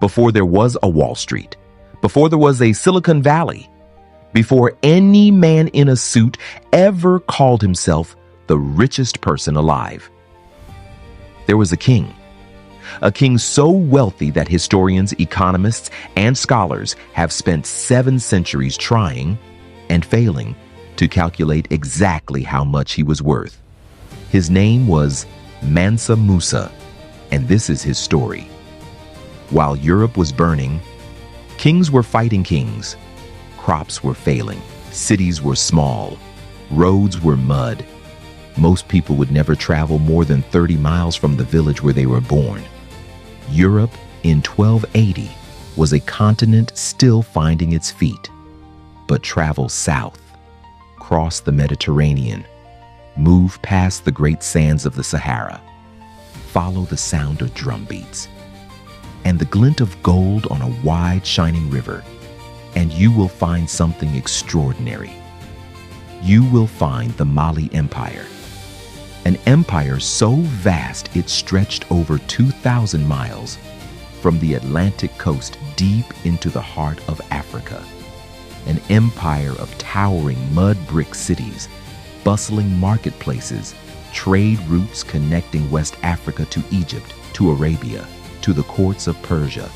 before there was a Wall Street, before there was a Silicon Valley, before any man in a suit ever called himself the richest person alive. There was a king so wealthy that historians, economists, and scholars have spent 7 centuries trying and failing to calculate exactly how much he was worth. His name was Mansa Musa, and this is his story. While Europe was burning, kings were fighting kings. Crops were failing. Cities were small. Roads were mud. Most people would never travel more than 30 miles from the village where they were born. Europe in 1280 was a continent still finding its feet. But travel south, cross the Mediterranean, move past the great sands of the Sahara, follow the sound of drum beats and the glint of gold on a wide shining river, and you will find something extraordinary. You will find the Mali Empire, an empire so vast it stretched over 2,000 miles from the Atlantic coast deep into the heart of Africa. An empire of towering mud brick cities, bustling marketplaces, trade routes connecting West Africa to Egypt, to Arabia, to the courts of Persia.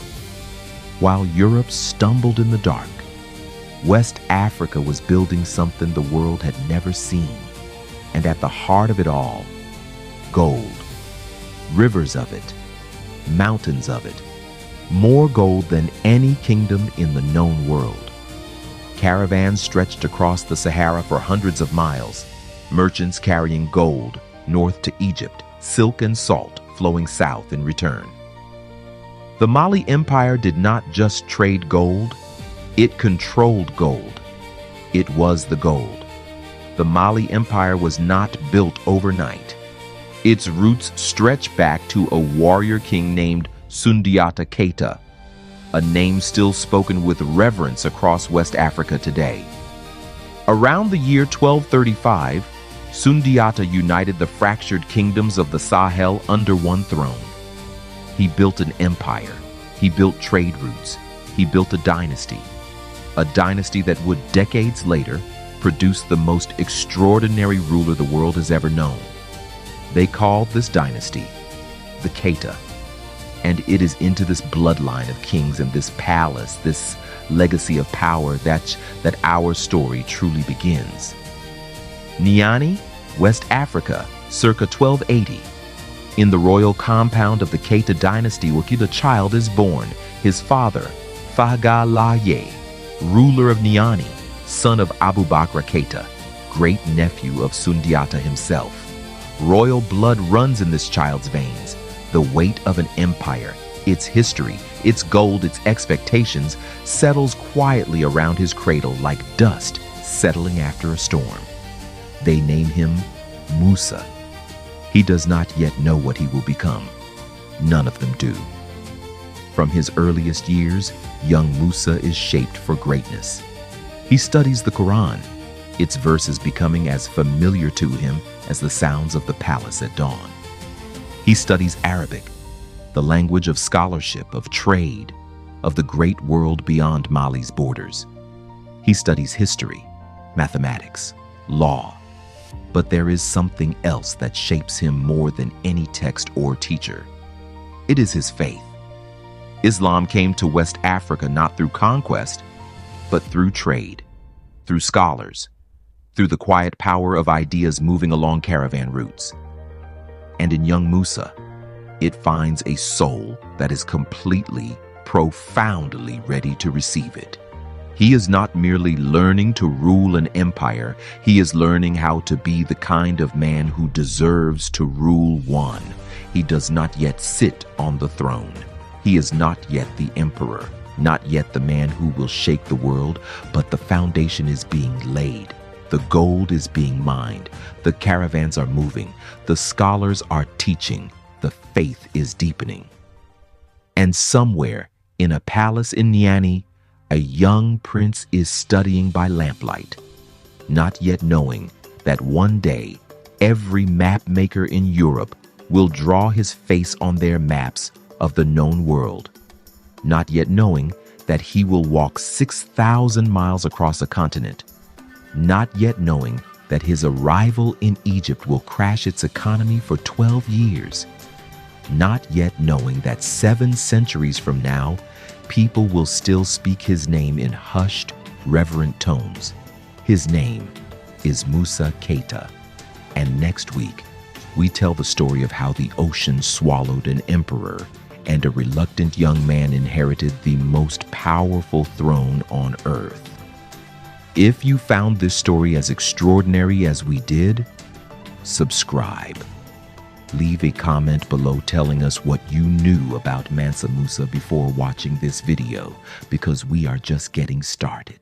While Europe stumbled in the dark, West Africa was building something the world had never seen. And at the heart of it all, gold. Rivers of it, mountains of it, more gold than any kingdom in the known world. Caravans stretched across the Sahara for hundreds of miles, merchants carrying gold north to Egypt, silk and salt flowing south in return. The Mali Empire did not just trade gold, it controlled gold. It was the gold. The Mali Empire was not built overnight. Its roots stretch back to a warrior king named Sundiata Keita, a name still spoken with reverence across West Africa today. Around the year 1235, Sundiata united the fractured kingdoms of the Sahel under one throne. He built an empire. He built trade routes. He built a dynasty that would decades later produce the most extraordinary ruler the world has ever known. They called this dynasty the Keita, and it is into this bloodline of kings and this palace, this legacy of power that our story truly begins. Niani, West Africa, circa 1280. In the royal compound of the Keita dynasty, a child is born. His father, Fagalaye, ruler of Niani, son of Abubakar Keita, great nephew of Sundiata himself. Royal blood runs in this child's veins. The weight of an empire, its history, its gold, its expectations, settles quietly around his cradle like dust settling after a storm. They name him Musa. He does not yet know what he will become. None of them do. From his earliest years, young Musa is shaped for greatness. He studies the Quran, its verses becoming as familiar to him as the sounds of the palace at dawn. He studies Arabic, the language of scholarship, of trade, of the great world beyond Mali's borders. He studies history, mathematics, law. But there is something else that shapes him more than any text or teacher. It is his faith. Islam came to West Africa not through conquest, but through trade, through scholars, through the quiet power of ideas moving along caravan routes. And in young Musa, it finds a soul that is completely, profoundly ready to receive it. He is not merely learning to rule an empire, he is learning how to be the kind of man who deserves to rule one. He does not yet sit on the throne. He is not yet the emperor, not yet the man who will shake the world, but the foundation is being laid. The gold is being mined. The caravans are moving. The scholars are teaching. The faith is deepening. And somewhere in a palace in Niani, a young prince is studying by lamplight, not yet knowing that one day every map maker in Europe will draw his face on their maps of the known world. not yet knowing that he will walk 6,000 miles across a continent, not yet knowing that his arrival in Egypt will crash its economy for 12 years, not yet knowing that 7 centuries from now, people will still speak his name in hushed, reverent tones. His name is Musa Keita. And next week, we tell the story of how the ocean swallowed an emperor and a reluctant young man inherited the most powerful throne on earth. If you found this story as extraordinary as we did, subscribe. Leave a comment below telling us what you knew about Mansa Musa before watching this video, because we are just getting started.